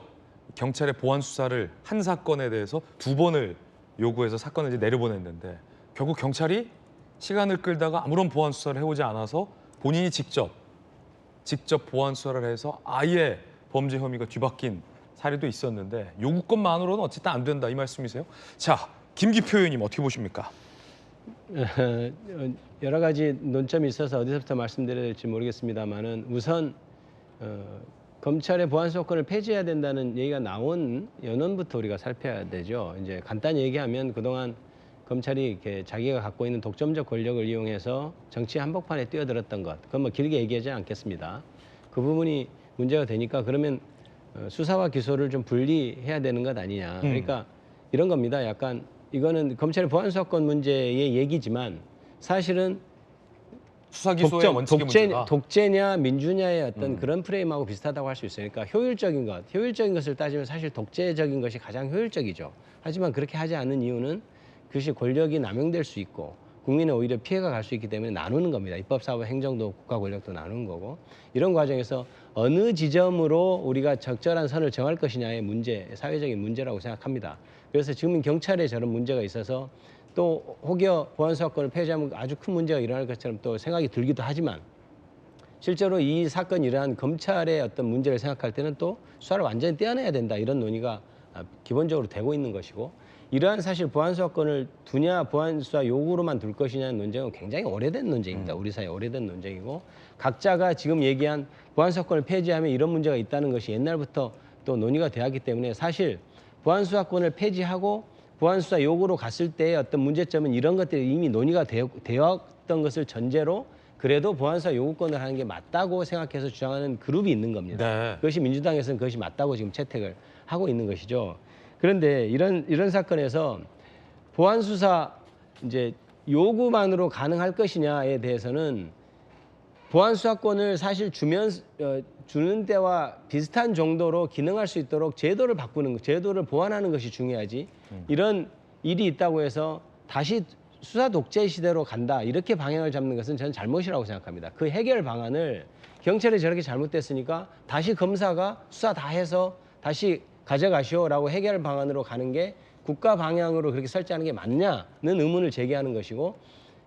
경찰의 보안 수사를 한 사건에 대해서 2번을 요구해서 사건을 이제 내려보냈는데, 결국 경찰이 시간을 끌다가 아무런 보안 수사를 해오지 않아서 본인이 직접 보안 수사를 해서 아예 범죄 혐의가 뒤바뀐 사례도 있었는데, 요구권만으로는 어쨌든 안 된다, 이 말씀이세요? 자, 김기표 의원님 어떻게 보십니까? 여러 가지 논점이 있어서 어디서부터 말씀드려야 될지 모르겠습니다만은, 우선 검찰의 보안 수사권을 폐지해야 된다는 얘기가 나온 연원부터 우리가 살펴야 되죠. 이제 간단히 얘기하면 그동안 검찰이 이렇게 자기가 갖고 있는 독점적 권력을 이용해서 정치 한복판에 뛰어들었던 것, 그건 뭐 길게 얘기하지 않겠습니다. 그 부분이 문제가 되니까 그러면 수사와 기소를 좀 분리해야 되는 것 아니냐. 그러니까 이런 겁니다. 약간 이거는 검찰의 보안 수사권 문제의 얘기지만 사실은 수사 기소의 원칙의 문제가 독재냐 민주냐의 어떤 그런 프레임하고 비슷하다고 할 수 있어요. 그러니까 효율적인 것을 따지면 사실 독재적인 것이 가장 효율적이죠. 하지만 그렇게 하지 않는 이유는 그것이 권력이 남용될 수 있고 국민에 오히려 피해가 갈 수 있기 때문에 나누는 겁니다. 입법, 사법, 행정도 국가 권력도 나누는 거고 이런 과정에서 어느 지점으로 우리가 적절한 선을 정할 것이냐의 문제, 사회적인 문제라고 생각합니다. 그래서 지금 경찰에 저런 문제가 있어서 또 혹여 보안수사권을 폐지하면 아주 큰 문제가 일어날 것처럼 또 생각이 들기도 하지만 실제로 이 사건이 일어난 검찰의 어떤 문제를 생각할 때는 또 수사를 완전히 떼어내야 된다 이런 논의가 기본적으로 되고 있는 것이고 이러한 사실 보안수사권을 두냐 보안수사 요구로만 둘 것이냐는 논쟁은 굉장히 오래된 논쟁입니다. 우리 사회에 오래된 논쟁이고 각자가 지금 얘기한 보안수사권을 폐지하면 이런 문제가 있다는 것이 옛날부터 또 논의가 되었기 때문에 사실 보안수사권을 폐지하고 보안수사 요구로 갔을 때의 어떤 문제점은 이런 것들이 이미 논의가 되었던 것을 전제로 그래도 보안수사 요구권을 하는 게 맞다고 생각해서 주장하는 그룹이 있는 겁니다. 네. 그것이 민주당에서는 그것이 맞다고 지금 채택을 하고 있는 것이죠. 그런데 이런 사건에서 보안수사 이제 요구만으로 가능할 것이냐에 대해서는 보안수사권을 사실 주는 때와 비슷한 정도로 기능할 수 있도록 제도를 바꾸는, 제도를 보완하는 것이 중요하지. 이런 일이 있다고 해서 다시 수사 독재 시대로 간다 이렇게 방향을 잡는 것은 저는 잘못이라고 생각합니다. 그 해결 방안을 경찰이 저렇게 잘못됐으니까 다시 검사가 수사 다 해서 다시 가져가시오라고 해결 방안으로 가는 게 국가 방향으로 그렇게 설정하는 게 맞냐는 의문을 제기하는 것이고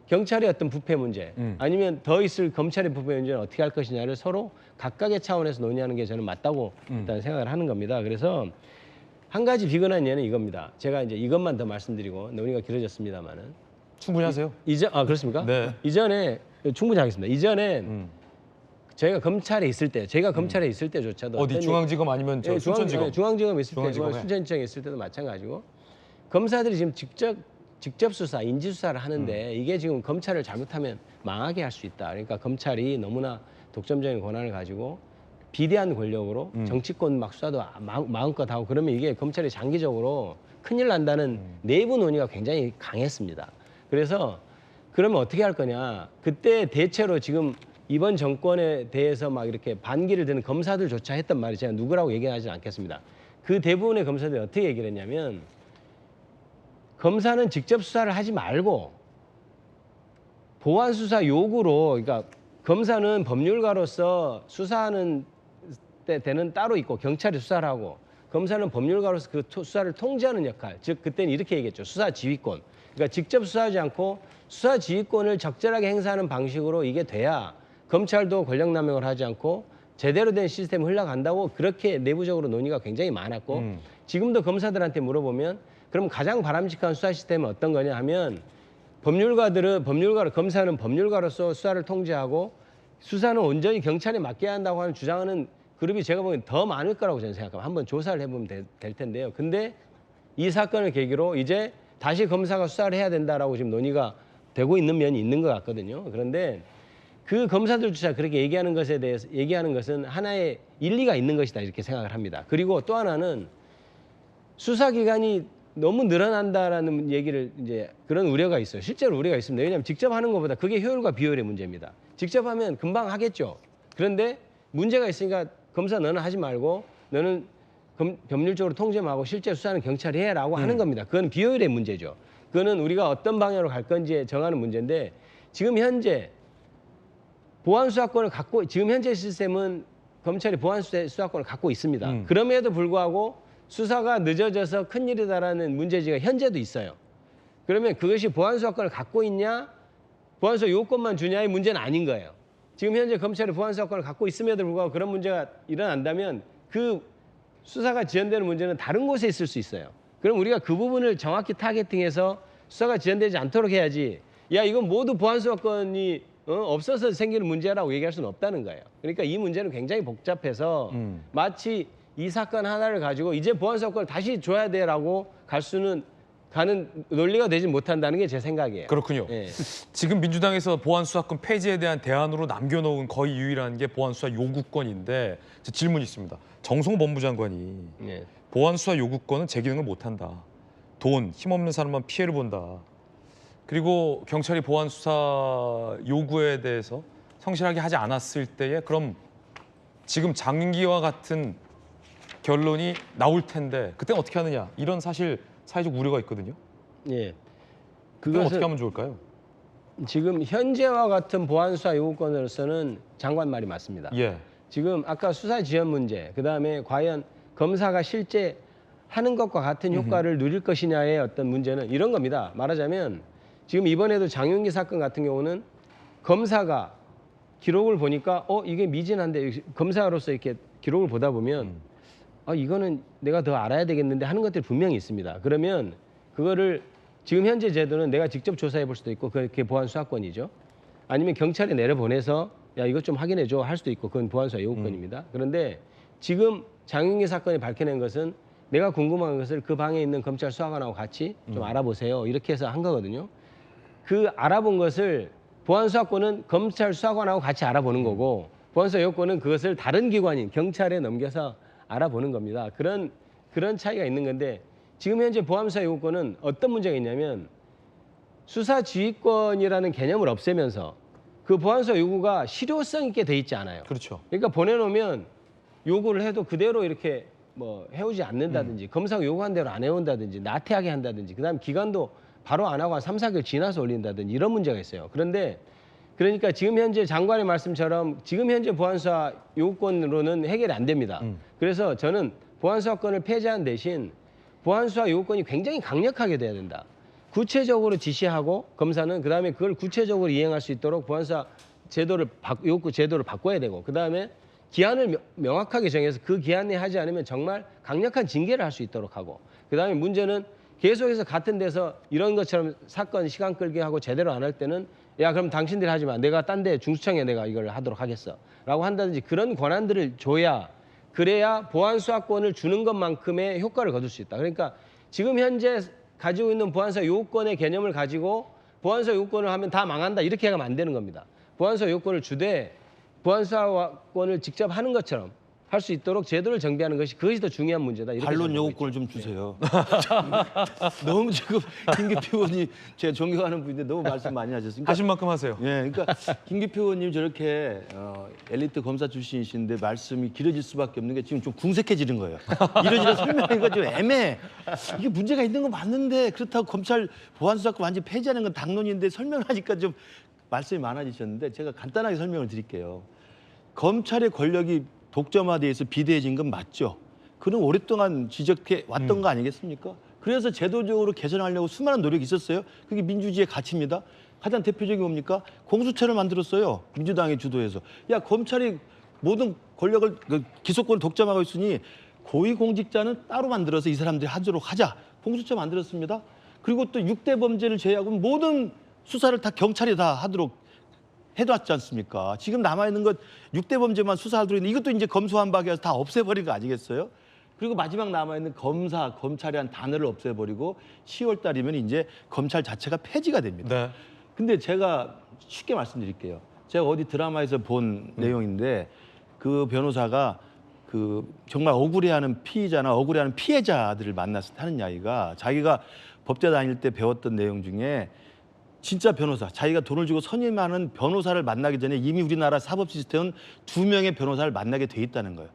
경찰의 어떤 부패 문제 아니면 더 있을 검찰의 부패 문제는 어떻게 할 것이냐를 서로 각각의 차원에서 논의하는 게 저는 맞다고 일단 생각을 하는 겁니다. 그래서 한 가지 비근한 예는 이겁니다. 제가 이제 이것만 더 말씀드리고 논의가 길어졌습니다만은 충분히 하세요. 그렇습니까? 네. 이전에 충분히 하겠습니다. 이전에 제가 검찰에 있을 때조차도 어디 중앙지검 아니면 저 순천지검? 중앙지검에 있을 때, 중앙지검에. 순천지검에 있을 때도 마찬가지고 검사들이 지금 직접 수사, 인지 수사를 하는데 이게 지금 검찰을 잘못하면 망하게 할 수 있다. 그러니까 검찰이 너무나 독점적인 권한을 가지고 비대한 권력으로 정치권 막 수사도 마음껏 하고 그러면 이게 검찰이 장기적으로 큰일 난다는 내부 논의가 굉장히 강했습니다. 그래서 그러면 어떻게 할 거냐. 그때 대체로 지금 이번 정권에 대해서 막 이렇게 반기를 드는 검사들조차 했던 말이 제가 누구라고 얘기하지는 않겠습니다. 그 대부분의 검사들이 어떻게 얘기를 했냐면 검사는 직접 수사를 하지 말고 보완수사 요구로 그러니까 검사는 법률가로서 수사하는 때는 따로 있고 경찰이 수사를 하고 검사는 법률가로서 그 수사를 통제하는 역할 즉 그때는 이렇게 얘기했죠. 수사 지휘권. 그러니까 직접 수사하지 않고 수사 지휘권을 적절하게 행사하는 방식으로 이게 돼야 검찰도 권력 남용을 하지 않고 제대로 된 시스템이 흘러간다고 그렇게 내부적으로 논의가 굉장히 많았고 지금도 검사들한테 물어보면 그럼 가장 바람직한 수사 시스템은 어떤 거냐 하면 검사는 법률가로서 수사를 통제하고 수사는 온전히 경찰에 맡겨야 한다고 하는 주장하는 그룹이 제가 보기엔 더 많을 거라고 저는 생각합니다. 한번 조사를 해보면 될 텐데요. 근데 이 사건을 계기로 이제 다시 검사가 수사를 해야 된다라고 지금 논의가 되고 있는 면이 있는 것 같거든요. 그런데 그 검사들조차 그렇게 얘기하는 것에 대해서 얘기하는 것은 하나의 일리가 있는 것이다 이렇게 생각을 합니다. 그리고 또 하나는 수사기관이 너무 늘어난다라는 얘기를 이제 그런 우려가 있어요. 실제로 우려가 있습니다. 왜냐하면 직접 하는 것보다 그게 효율과 비효율의 문제입니다. 직접 하면 금방 하겠죠. 그런데 문제가 있으니까 검사 너는 하지 말고 너는 법률적으로 통제만 하고 실제 수사는 경찰이 해라고 하는 겁니다. 그건 비효율의 문제죠. 그거는 우리가 어떤 방향으로 갈 건지 정하는 문제인데 지금 현재 보안수사권을 갖고 지금 현재 시스템은 검찰이 보안수사권을 갖고 있습니다. 그럼에도 불구하고 수사가 늦어져서 큰일이다라는 문제지가 현재도 있어요. 그러면 그것이 보안수사권을 갖고 있냐 보안수사 요건만 주냐의 문제는 아닌 거예요. 지금 현재 검찰이 보안수사권을 갖고 있음에도 불구하고 그런 문제가 일어난다면 그 수사가 지연되는 문제는 다른 곳에 있을 수 있어요. 그럼 우리가 그 부분을 정확히 타겟팅해서 수사가 지연되지 않도록 해야지 야 이건 모두 보안수사권이 없어서 생기는 문제라고 얘기할 수는 없다는 거예요. 그러니까 이 문제는 굉장히 복잡해서 마치 이 사건 하나를 가지고 이제 보안수사권을 다시 줘야 돼라고 가는 논리가 되지 못한다는 게 제 생각이에요. 그렇군요. 예. 지금 민주당에서 보안수사권 폐지에 대한 대안으로 남겨놓은 거의 유일한 게 보안수사 요구권인데 질문이 있습니다. 정성호 법무장관이 예. 보안수사 요구권은 제 기능을 못한다. 돈, 힘없는 사람만 피해를 본다. 그리고 경찰이 보안 수사 요구에 대해서 성실하게 하지 않았을 때에 그럼 지금 장윤기와 같은 결론이 나올 텐데 그때 어떻게 하느냐 이런 사실 사회적 우려가 있거든요. 예. 그건 어떻게 그것은 하면 좋을까요? 지금 현재와 같은 보안 수사 요구권으로서는 장관 말이 맞습니다. 예. 지금 아까 수사 지연 문제, 그다음에 과연 검사가 실제 하는 것과 같은 효과를 누릴 것이냐의 어떤 문제는 이런 겁니다. 말하자면 지금 이번에도 장윤기 사건 같은 경우는 검사가 기록을 보니까 이게 미진한데 검사로서 이렇게 기록을 보다 보면 이거는 내가 더 알아야 되겠는데 하는 것들이 분명히 있습니다. 그러면 그거를 지금 현재 제도는 내가 직접 조사해 볼 수도 있고 그게 보안 수사권이죠. 아니면 경찰에 내려보내서 야 이것 좀 확인해 줘 할 수도 있고 그건 보안 수사 요구권입니다. 그런데 지금 장윤기 사건이 밝혀낸 것은 내가 궁금한 것을 그 방에 있는 검찰 수사관하고 같이 좀 알아보세요. 이렇게 해서 한 거거든요. 그 알아본 것을 보안 수사권은 검찰 수사관하고 같이 알아보는 거고 보안 수사 요구권은 그것을 다른 기관인 경찰에 넘겨서 알아보는 겁니다. 그런 차이가 있는 건데 지금 현재 보안 수사 요구권은 어떤 문제가 있냐면 수사 지휘권이라는 개념을 없애면서 그 보안 수사 요구가 실효성 있게 돼 있지 않아요. 그렇죠. 그러니까 보내놓으면 요구를 해도 그대로 이렇게 뭐 해오지 않는다든지 검사가 요구한 대로 안 해온다든지 나태하게 한다든지 그다음 기간도 바로 안 하고 한 3, 4개월 지나서 올린다든지 이런 문제가 있어요. 그러니까 지금 현재 장관의 말씀처럼 지금 현재 보안수사 요구권으로는 해결이 안 됩니다. 그래서 저는 보안수사권을 폐지한 대신 보안수사 요구권이 굉장히 강력하게 돼야 된다. 구체적으로 지시하고 검사는 그다음에 그걸 구체적으로 이행할 수 있도록 보안수사 요구 제도를 바꿔야 되고 그다음에 기한을 명확하게 정해서 그 기한 내에 하지 않으면 정말 강력한 징계를 할 수 있도록 하고 그다음에 문제는 계속해서 같은 데서 이런 것처럼 사건 시간 끌게 하고 제대로 안 할 때는 야 그럼 당신들이 하지 마. 내가 딴 데 중수청에 내가 이걸 하도록 하겠어. 라고 한다든지 그런 권한들을 줘야 그래야 보안 수사권을 주는 것만큼의 효과를 거둘 수 있다. 그러니까 지금 현재 가지고 있는 보안수사 요구권의 개념을 가지고 보안수사 요구권을 하면 다 망한다. 이렇게 하면 안 되는 겁니다. 보안수사 요구권을 주되 보안수사권을 직접 하는 것처럼 할 수 있도록 제도를 정비하는 것이 그것이 더 중요한 문제다. 이렇게 반론 생각하고 요구권을 있죠. 좀 주세요. 너무 지금 김기표 의원이 제가 존경하는 분인데 너무 말씀 많이 하셨습니다. 하신 만큼 하세요. 예, 그러니까 김기표 의원님 저렇게 엘리트 검사 출신이신데 말씀이 길어질 수밖에 없는 게 지금 좀 궁색해지는 거예요. 이러저러 설명하기가 좀 애매해. 이게 문제가 있는 건 맞는데 그렇다고 검찰 보안수사권 완전히 폐지하는 건 당론인데 설명하니까 좀 말씀이 많아지셨는데 제가 간단하게 설명을 드릴게요. 검찰의 권력이 독점화돼 있어 비대해진 건 맞죠. 그는 오랫동안 지적해 왔던 거 아니겠습니까? 그래서 제도적으로 개선하려고 수많은 노력이 있었어요. 그게 민주주의의 가치입니다. 가장 대표적인 뭡니까? 공수처를 만들었어요. 민주당이 주도해서. 야 검찰이 모든 권력을 기소권을 독점하고 있으니 고위공직자는 따로 만들어서 이 사람들이 하도록 하자. 공수처 만들었습니다. 그리고 또 6대 범죄를 제외하고 모든 수사를 다 경찰이 다 하도록 해놨지 않습니까? 지금 남아있는 것 6대 범죄만 수사하도록 있는데 이것도 이제 검수완박해서 다 없애버린 거 아니겠어요? 그리고 마지막 남아있는 검찰이란 단어를 없애버리고 10월 달이면 이제 검찰 자체가 폐지가 됩니다. 네. 근데 제가 쉽게 말씀드릴게요. 제가 어디 드라마에서 본 내용인데 그 변호사가 그 정말 억울해하는 피의자나 억울해하는 피해자들을 만나서 하는 이야기가 자기가 법대 다닐 때 배웠던 내용 중에 진짜 변호사, 자기가 돈을 주고 선임하는 변호사를 만나기 전에 이미 우리나라 사법 시스템은 2명의 변호사를 만나게 돼 있다는 거예요.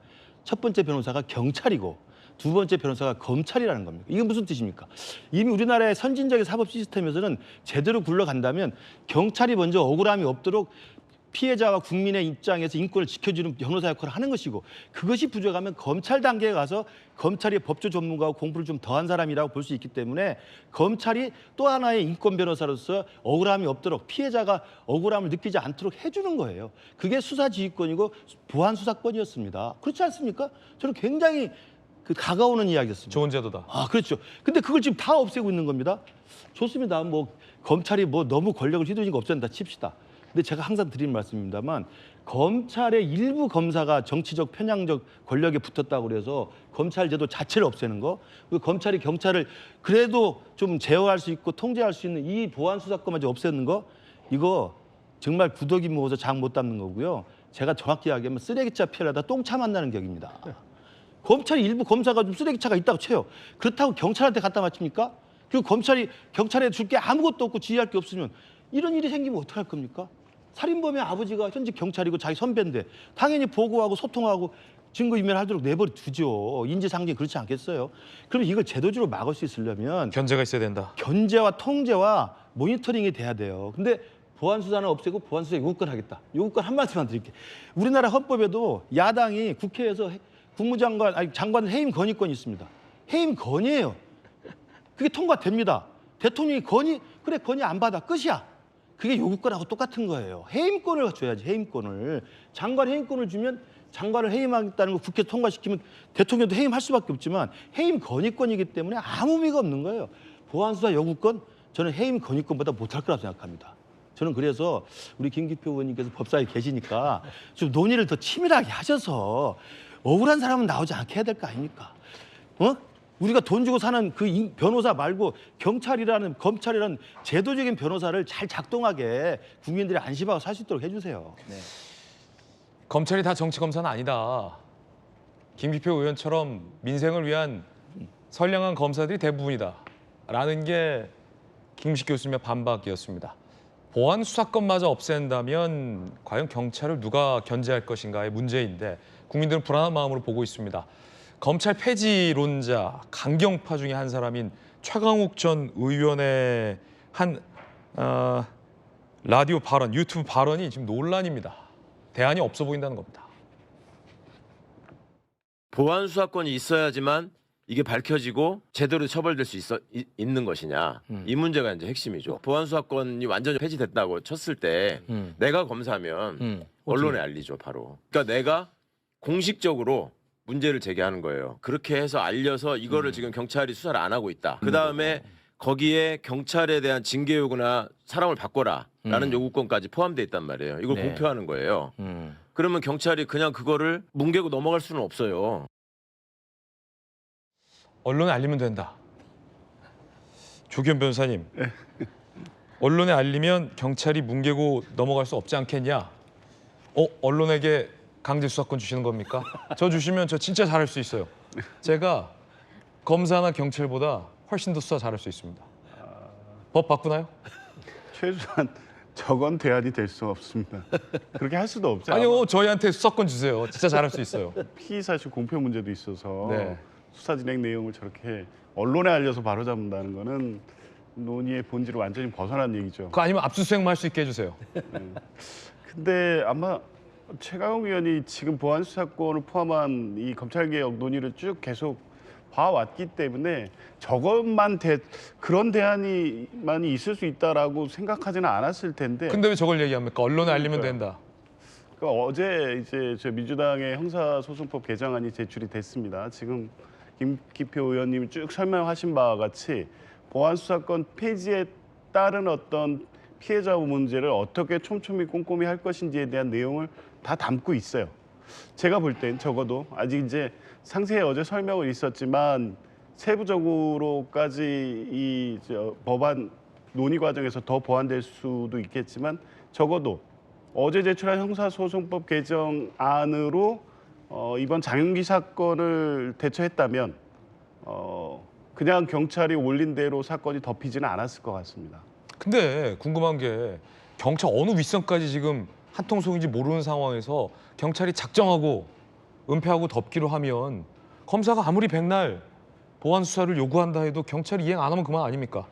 첫 번째 변호사가 경찰이고 두 번째 변호사가 검찰이라는 겁니다. 이게 무슨 뜻입니까? 이미 우리나라의 선진적인 사법 시스템에서는 제대로 굴러간다면 경찰이 먼저 억울함이 없도록 피해자와 국민의 입장에서 인권을 지켜주는 변호사 역할을 하는 것이고 그것이 부족하면 검찰 단계에 가서 검찰이 법조 전문가고 공부를 좀 더한 사람이라고 볼 수 있기 때문에 검찰이 또 하나의 인권 변호사로서 억울함이 없도록 피해자가 억울함을 느끼지 않도록 해주는 거예요. 그게 수사지휘권이고 보안수사권이었습니다. 그렇지 않습니까? 저는 굉장히 다가오는 이야기였습니다. 좋은 제도다. 아, 그렇죠. 근데 그걸 지금 다 없애고 있는 겁니다. 좋습니다. 뭐 검찰이 뭐 너무 권력을 휘두르는 거 없앤다 칩시다. 근데 제가 항상 드리는 말씀입니다만 검찰의 일부 검사가 정치적 편향적 권력에 붙었다고 그래서 검찰 제도 자체를 없애는 거, 그리고 검찰이 경찰을 그래도 좀 제어할 수 있고 통제할 수 있는 이 보안 수사권마저 없애는 거, 이거 정말 구더기 모아서 장 못 담는 거고요. 제가 정확히 이야기하면 쓰레기차 피하려다 똥차 만나는 격입니다. 검찰이 일부 검사가 좀 쓰레기차가 있다고 쳐요. 그렇다고 경찰한테 갖다 맞춥니까? 그리고 경찰에 줄 게 아무것도 없고 지휘할 게 없으면 이런 일이 생기면 어떡할 겁니까? 살인범의 아버지가 현직 경찰이고 자기 선배인데 당연히 보고하고 소통하고 증거인멸하도록 내버려 두죠. 인지상정이 그렇지 않겠어요? 그럼 이걸 제도적으로 막을 수 있으려면 견제가 있어야 된다. 견제와 통제와 모니터링이 돼야 돼요. 근데 보안수사는 없애고 보안수사 요구권 하겠다. 요구권 한 말씀만 드릴게요. 우리나라 헌법에도 야당이 국회에서 국무장관, 아니 장관 해임 건의권이 있습니다. 해임 건의예요. 그게 통과됩니다. 대통령이 건의 안 받아 끝이야. 그게 요구권하고 똑같은 거예요. 해임권을 줘야지, 해임권을. 장관 해임권을 주면 장관을 해임하겠다는 거 국회 통과시키면 대통령도 해임할 수밖에 없지만 해임 건의권이기 때문에 아무 의미가 없는 거예요. 보안수사 요구권, 저는 해임 건의권보다 못할 거라고 생각합니다. 저는 그래서 우리 김기표 의원님께서 법사위에 계시니까 좀 논의를 더 치밀하게 하셔서 억울한 사람은 나오지 않게 해야 될 거 아닙니까? 우리가 돈 주고 사는 그 변호사 말고 검찰이라는 제도적인 변호사를 잘 작동하게 국민들이 안심하고 살 수 있도록 해주세요. 네. 검찰이 다 정치 검사는 아니다. 김기표 의원처럼 민생을 위한 선량한 검사들이 대부분이다. 라는 게 김식 교수님의 반박이었습니다. 보안 수사권마저 없앤다면 과연 경찰을 누가 견제할 것인가의 문제인데 국민들은 불안한 마음으로 보고 있습니다. 검찰 폐지론자 강경파 중에 한 사람인 최강욱 전 의원의 한 라디오 발언, 유튜브 발언이 지금 논란입니다. 대안이 없어 보인다는 겁니다. 보안 수사권이 있어야지만 이게 밝혀지고 제대로 처벌될 수 있는 것이냐. 이 문제가 이제 핵심이죠. 보안 수사권이 완전히 폐지됐다고 쳤을 때 내가 검사면 언론에 알리죠, 바로. 그러니까 내가 공식적으로 문제를 제기하는 거예요. 그렇게 해서 알려서 이거를 지금 경찰이 수사를 안 하고 있다. 그다음에 거기에 경찰에 대한 징계 요구나 사람을 바꿔라라는 요구권까지 포함되어 있단 말이에요. 이걸 공표하는 거예요. 그러면 경찰이 그냥 그거를 뭉개고 넘어갈 수는 없어요. 언론에 알리면 된다. 조기현 변호사님, 언론에 알리면 경찰이 뭉개고 넘어갈 수 없지 않겠냐? 언론에게 강제 수사권 주시는 겁니까? 저 주시면 저 진짜 잘할 수 있어요. 제가 검사나 경찰보다 훨씬 더 수사 잘할 수 있습니다. 법 바꾸나요? 최소한 저건 대안이 될 수 없습니다. 그렇게 할 수도 없잖아요. 아니요, 저희한테 수사권 주세요. 진짜 잘할 수 있어요. 피의 사실 공표 문제도 있어서 네. 수사 진행 내용을 저렇게 언론에 알려서 바로잡는다는 거는 논의의 본질을 완전히 벗어난 얘기죠. 그거 아니면 압수수색만 할 수 있게 해주세요. 근데 아마 최강욱 의원이 지금 보안 수사권을 포함한 이 검찰개혁 논의를 쭉 계속 봐왔기 때문에 저것만 그런 대안이 있을 수 있다라고 생각하지는 않았을 텐데. 근데 왜 저걸 얘기합니까? 언론에 알리면 된다. 그러니까 어제 이제 저 민주당의 형사소송법 개정안이 제출이 됐습니다. 지금 김기표 의원님이 쭉 설명하신 바와 같이 보안 수사권 폐지에 따른 어떤 피해자 문제를 어떻게 촘촘히 꼼꼼히 할 것인지에 대한 내용을 다 담고 있어요. 제가 볼 땐 적어도 아직 이제 상세히 어제 설명은 있었지만 세부적으로까지 이 법안 논의 과정에서 더 보완될 수도 있겠지만 적어도 어제 제출한 형사소송법 개정안으로 이번 장윤기 사건을 대처했다면 그냥 경찰이 올린 대로 사건이 덮이지는 않았을 것 같습니다. 근데 궁금한 게 경찰 어느 윗선까지 지금 한통속인지 모르는 상황에서 경찰이 작정하고 은폐하고 덮기로 하면 검사가 아무리 백날 보안 수사를 요구한다 해도 경찰이 이행 안 하면 그만 아닙니까?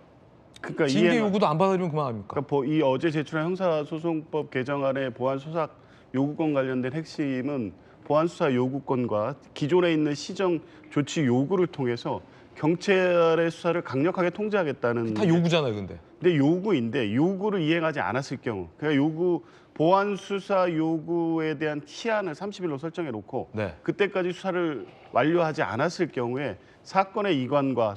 그러니까 징계 요구도 안 받아들이면 그만 아닙니까? 그러니까 이 어제 제출한 형사소송법 개정안의 보안 수사 요구권 관련된 핵심은 보안 수사 요구권과 기존에 있는 시정 조치 요구를 통해서 경찰의 수사를 강력하게 통제하겠다는. 다 요구잖아요, 근데. 근데 요구인데 요구를 이행하지 않았을 경우, 그러니까 보안 수사 요구에 대한 기한을 30일로 설정해 놓고 네. 그때까지 수사를 완료하지 않았을 경우에 사건의 이관과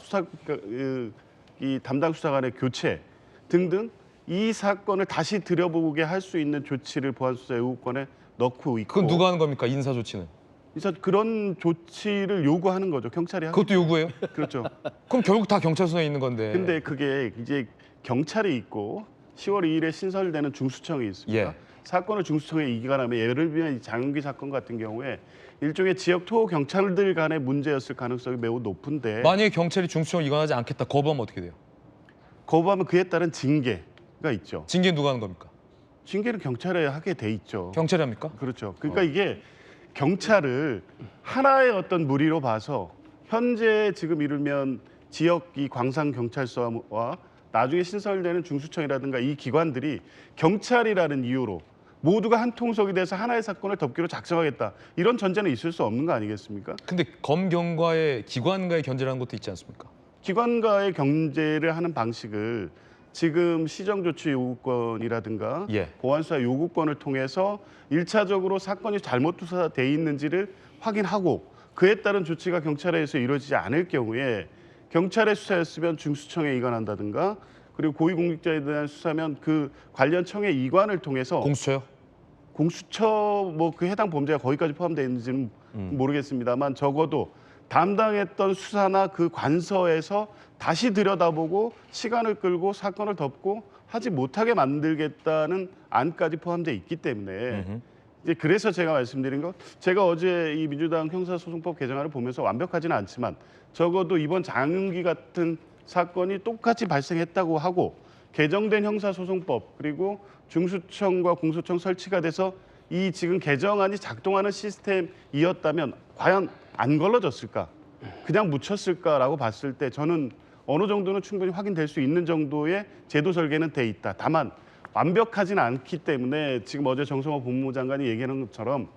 이 담당 수사관의 교체 등등 이 사건을 다시 들여보게 할 수 있는 조치를 보안 수사 요구권에 넣고 있고. 그건 누가 하는 겁니까? 인사 조치는? 그래서 그런 조치를 요구하는 거죠. 경찰이. 그것도 요구해요? 그렇죠. 그럼 결국 다 경찰 손에 있는 건데. 근데 그게 이제 경찰이 있고 10월 2일에 신설되는 중수청이 있습니다. 예. 사건을 중수청에 이관하면 예를 들면 장윤기 사건 같은 경우에 일종의 지역 토호 경찰들 간의 문제였을 가능성이 매우 높은데. 만약에 경찰이 중수청을 이관하지 않겠다 거부하면 어떻게 돼요? 거부하면 그에 따른 징계가 있죠. 징계 누가 하는 겁니까? 징계는 경찰에 하게 돼 있죠. 경찰이 합니까? 그렇죠. 그러니까 이게 경찰을 하나의 어떤 무리로 봐서 현재 지금 이르면 지역 이 광산 경찰서와 나중에 신설되는 중수청이라든가 이 기관들이 경찰이라는 이유로 모두가 한 통속이 돼서 하나의 사건을 덮기로 작성하겠다. 이런 전제는 있을 수 없는 거 아니겠습니까? 근데 검경과의 기관과의 견제라는 것도 있지 않습니까? 기관과의 경제를 하는 방식을 지금 시정조치 요구권이라든가 예. 보안수사 요구권을 통해서 1차적으로 사건이 잘못 수사돼 있는지를 확인하고 그에 따른 조치가 경찰에 의해서 이루어지지 않을 경우에 경찰의 수사였으면 중수청에 이관한다든가 그리고 고위공직자에 대한 수사면 그 관련 청의 이관을 통해서 공수처요? 공수처 뭐 그 해당 범죄가 거기까지 포함되어 있는지는 모르겠습니다만 적어도 담당했던 수사나 그 관서에서 다시 들여다보고 시간을 끌고 사건을 덮고 하지 못하게 만들겠다는 안까지 포함되어 있기 때문에 이제 그래서 제가 말씀드린 것 제가 어제 이 민주당 형사소송법 개정안을 보면서 완벽하지는 않지만 적어도 이번 장윤기 같은 사건이 똑같이 발생했다고 하고 개정된 형사소송법 그리고 중수청과 공수청 설치가 돼서 이 지금 개정안이 작동하는 시스템이었다면 과연 안 걸러졌을까? 그냥 묻혔을까라고 봤을 때 저는 어느 정도는 충분히 확인될 수 있는 정도의 제도 설계는 돼 있다. 다만 완벽하지는 않기 때문에 지금 어제 정성호 법무부 장관이 얘기하는 것처럼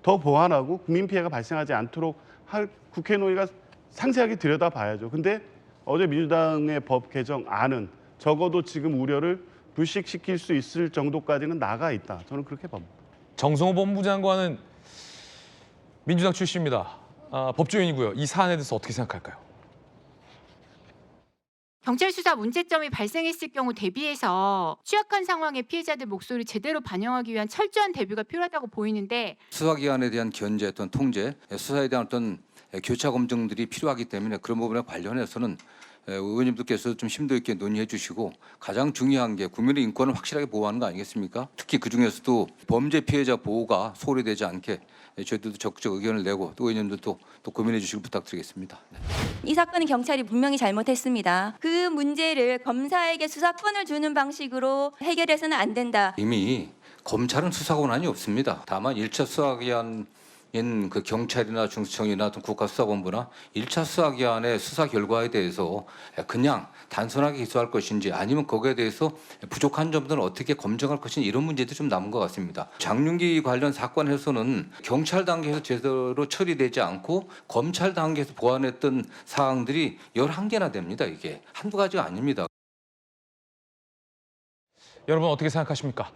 더 보완하고 국민 피해가 발생하지 않도록 할 국회 논의가 상세하게 들여다봐야죠. 근데 어제 민주당의 법 개정안은 적어도 지금 우려를 불식시킬 수 있을 정도까지는 나가 있다. 저는 그렇게 봅니다. 정성호 법무부 장관은 민주당 출신입니다. 법조인이고요. 이 사안에 대해서 어떻게 생각할까요? 경찰 수사 문제점이 발생했을 경우 대비해서 취약한 상황의 피해자들 목소리 제대로 반영하기 위한 철저한 대비가 필요하다고 보이는데 수사기관에 대한 견제 또는 통제, 수사에 대한 어떤 교차 검증들이 필요하기 때문에 그런 부분에 관련해서는 의원님들께서 좀 심도 있게 논의해 주시고 가장 중요한 게 국민의 인권을 확실하게 보호하는 거 아니겠습니까? 특히 그중에서도 범죄 피해자 보호가 소홀히 되지 않게 저희들도 적극적 의견을 내고 또 의원님들도 또 고민해 주시길 부탁드리겠습니다. 네. 이 사건은 경찰이 분명히 잘못했습니다. 그 문제를 검사에게 수사권을 주는 방식으로 해결해서는 안 된다. 이미 검찰은 수사 권한이 없습니다. 다만 1차 수사기관인 그 경찰이나 중수청이나 국가수사본부나 1차 수사기관의 수사 결과에 대해서 그냥 단순하게 기소할 것인지 아니면 거기에 대해서 부족한 점들은 어떻게 검증할 것인지 이런 문제도 좀 남은 것 같습니다. 장윤기 관련 사건에서는 경찰 단계에서 제대로 처리되지 않고 검찰 단계에서 보완했던 사항들이 11개나 됩니다. 이게 한두 가지가 아닙니다. 여러분 어떻게 생각하십니까?